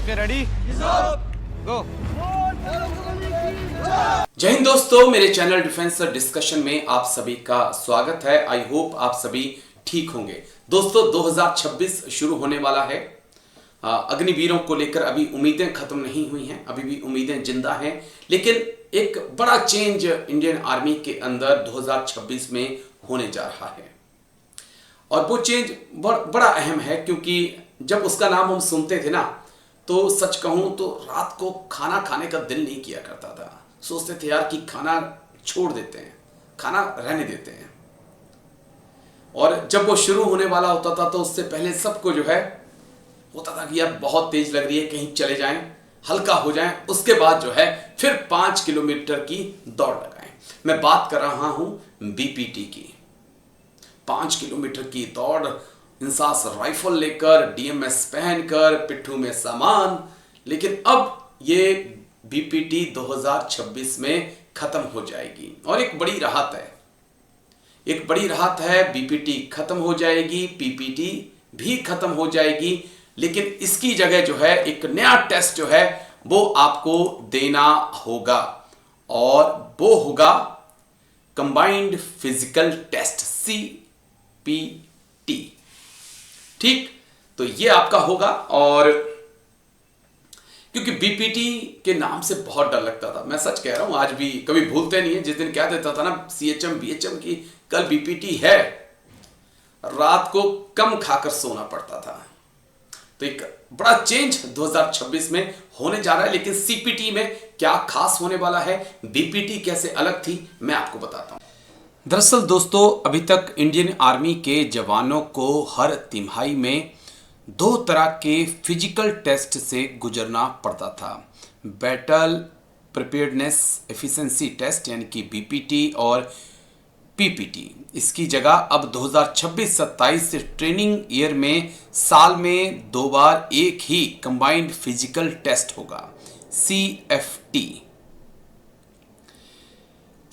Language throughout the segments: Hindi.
ओके रेडी गो। जय हिंद दोस्तों, मेरे चैनल डिफेंस डिस्कशन में आप सभी का स्वागत है। आई होप आप सभी ठीक होंगे। दोस्तों 2026 शुरू होने वाला है। अग्निवीरों को लेकर अभी उम्मीदें खत्म नहीं हुई हैं, अभी भी उम्मीदें जिंदा हैं, लेकिन एक बड़ा चेंज इंडियन आर्मी के अंदर 2026 में होने जा रहा है। और वो चेंज बड़ा अहम है, क्योंकि जब उसका नाम हम सुनते थे ना, तो सच कहूं तो रात को खाना खाने का दिल नहीं किया करता था। सोचते थे यार कि खाना छोड़ देते हैं, खाना रहने देते हैं। और जब वो शुरू होने वाला होता था तो उससे पहले सबको जो है होता था कि यार बहुत तेज लग रही है, कहीं चले जाएं, हल्का हो जाएं, उसके बाद जो है फिर 5 किलोमीटर की दौड़ लगाएं। मैं बात कर रहा हूं बीपीटी की। 5 किलोमीटर की दौड़, इंसास राइफल लेकर, डीएमएस पहनकर, पिट्ठू में सामान। लेकिन अब ये बीपीटी 2026 में खत्म हो जाएगी और एक बड़ी राहत है, एक बड़ी राहत है। बीपीटी खत्म हो जाएगी, पीपीटी भी खत्म हो जाएगी, लेकिन इसकी जगह जो है एक नया टेस्ट जो है वो आपको देना होगा, और वो होगा कंबाइंड फिजिकल टेस्ट, CPT। ठीक, तो ये आपका होगा। और क्योंकि बीपीटी के नाम से बहुत डर लगता था, मैं सच कह रहा हूं, आज भी कभी भूलते नहीं है। जिस दिन कह देता था ना CHM BHM की कल बीपीटी है, रात को कम खाकर सोना पड़ता था। तो एक बड़ा चेंज 2026 में होने जा रहा है। लेकिन CPT में क्या खास होने वाला है, बीपीटी कैसे अलग थी, मैं आपको बताता हूं। दरअसल दोस्तों, अभी तक इंडियन आर्मी के जवानों को हर तिमाही में 2 तरह के फिजिकल टेस्ट से गुजरना पड़ता था। बैटल प्रिपेयर्डनेस एफिशिएंसी टेस्ट यानी कि बीपीटी और पीपीटी। इसकी जगह अब 2026-27 ट्रेनिंग ईयर में साल में 2 बार एक ही कंबाइंड फिजिकल टेस्ट होगा, CFT।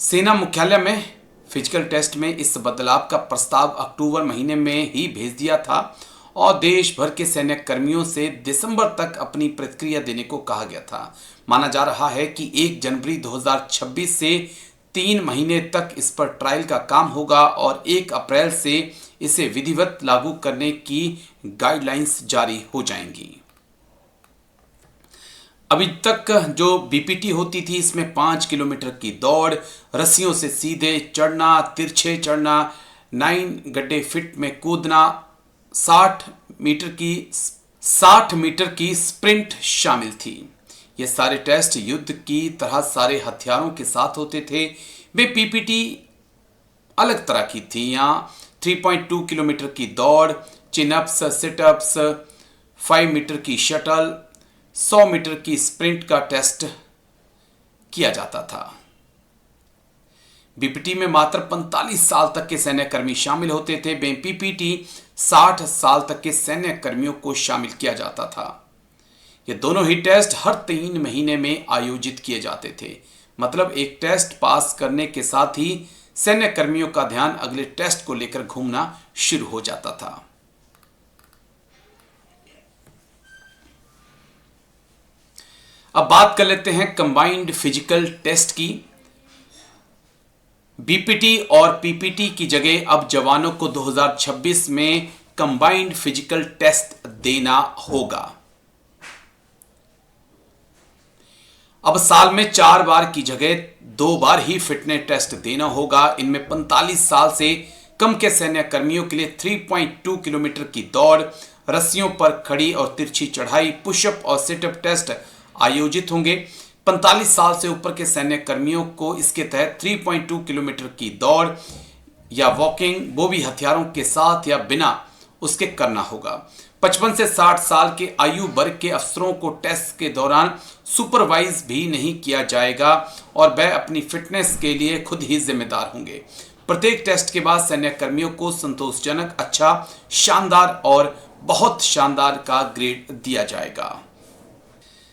सेना मुख्यालय में फिजिकल टेस्ट में इस बदलाव का प्रस्ताव अक्टूबर महीने में ही भेज दिया था और देश भर के सैन्य कर्मियों से दिसंबर तक अपनी प्रतिक्रिया देने को कहा गया था। माना जा रहा है कि 1 जनवरी 2026 से 3 महीने तक इस पर ट्रायल का काम होगा और 1 अप्रैल से इसे विधिवत लागू करने की गाइडलाइंस जारी हो जाएंगी। अभी तक जो बीपीटी होती थी, इसमें 5 किलोमीटर की दौड़, रस्सियों से सीधे चढ़ना, तिरछे चढ़ना, 9 गड्ढे फिट में कूदना, 60 मीटर की स्प्रिंट शामिल थी। ये सारे टेस्ट युद्ध की तरह सारे हथियारों के साथ होते थे। वे पीपीटी अलग तरह की थी। यहाँ 3.2 किलोमीटर की दौड़, चिनअप्स, सिटअप्स, 5 मीटर की शटल, 100 मीटर की स्प्रिंट का टेस्ट किया जाता था। बीपीटी में मात्र 45 साल तक के सैन्य कर्मी शामिल होते थे। पीपीटी 60 साल तक के सैन्य कर्मियों को शामिल किया जाता था। ये दोनों ही टेस्ट हर 3 महीने में आयोजित किए जाते थे। मतलब एक टेस्ट पास करने के साथ ही सैन्य कर्मियों का ध्यान अगले टेस्ट को लेकर घूमना शुरू हो जाता था। अब बात कर लेते हैं कंबाइंड फिजिकल टेस्ट की। बीपीटी और पीपीटी की जगह अब जवानों को 2026 में कंबाइंड फिजिकल टेस्ट देना होगा। अब साल में 4 बार की जगह 2 बार ही फिटनेस टेस्ट देना होगा। इनमें 45 साल से कम के सैन्य कर्मियों के लिए 3.2 किलोमीटर की दौड़, रस्सियों पर खड़ी और तिरछी चढ़ाई, पुशअप और सिटअप टेस्ट आयोजित होंगे। 45 साल से ऊपर के सैन्य कर्मियों को इसके तहत 3.2 किलोमीटर की दौड़ या वॉकिंग, वो भी हथियारों के साथ या बिना उसके करना होगा। 55 से 60 साल के आयु वर्ग के अफसरों को टेस्ट के दौरान सुपरवाइज भी नहीं किया जाएगा और वह अपनी फिटनेस के लिए खुद ही जिम्मेदार होंगे। प्रत्येक टेस्ट के बाद सैन्य कर्मियों को संतोषजनक, अच्छा, शानदार और बहुत शानदार का ग्रेड दिया जाएगा।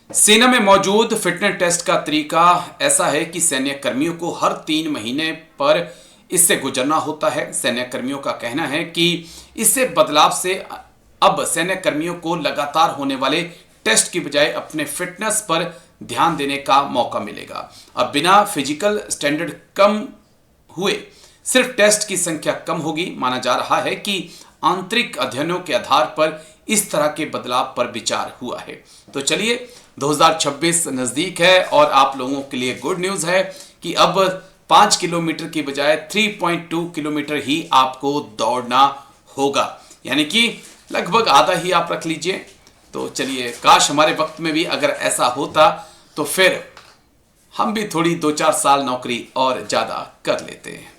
सेना में मौजूद फिटनेस टेस्ट का तरीका ऐसा है कि सैन्य कर्मियों को हर 3 महीने पर इससे गुजरना होता है। सैन्य कर्मियों का कहना है कि इससे बदलाव से अब सैन्य कर्मियों को लगातार होने वाले टेस्ट की बजाय अपने फिटनेस पर ध्यान देने का मौका मिलेगा। अब बिना फिजिकल स्टैंडर्ड कम हुए सिर्फ टेस्ट की संख्या कम होगी। माना जा रहा है कि आंतरिक अध्ययनों के आधार पर इस तरह के बदलाव पर विचार हुआ है। तो चलिए 2026 नजदीक है और आप लोगों के लिए गुड न्यूज है कि अब 5 किलोमीटर की बजाय 3.2 किलोमीटर ही आपको दौड़ना होगा, यानी कि लगभग आधा ही आप रख लीजिए। तो चलिए, काश हमारे वक्त में भी अगर ऐसा होता तो फिर हम भी थोड़ी 2-4 साल नौकरी और ज्यादा कर लेते हैं।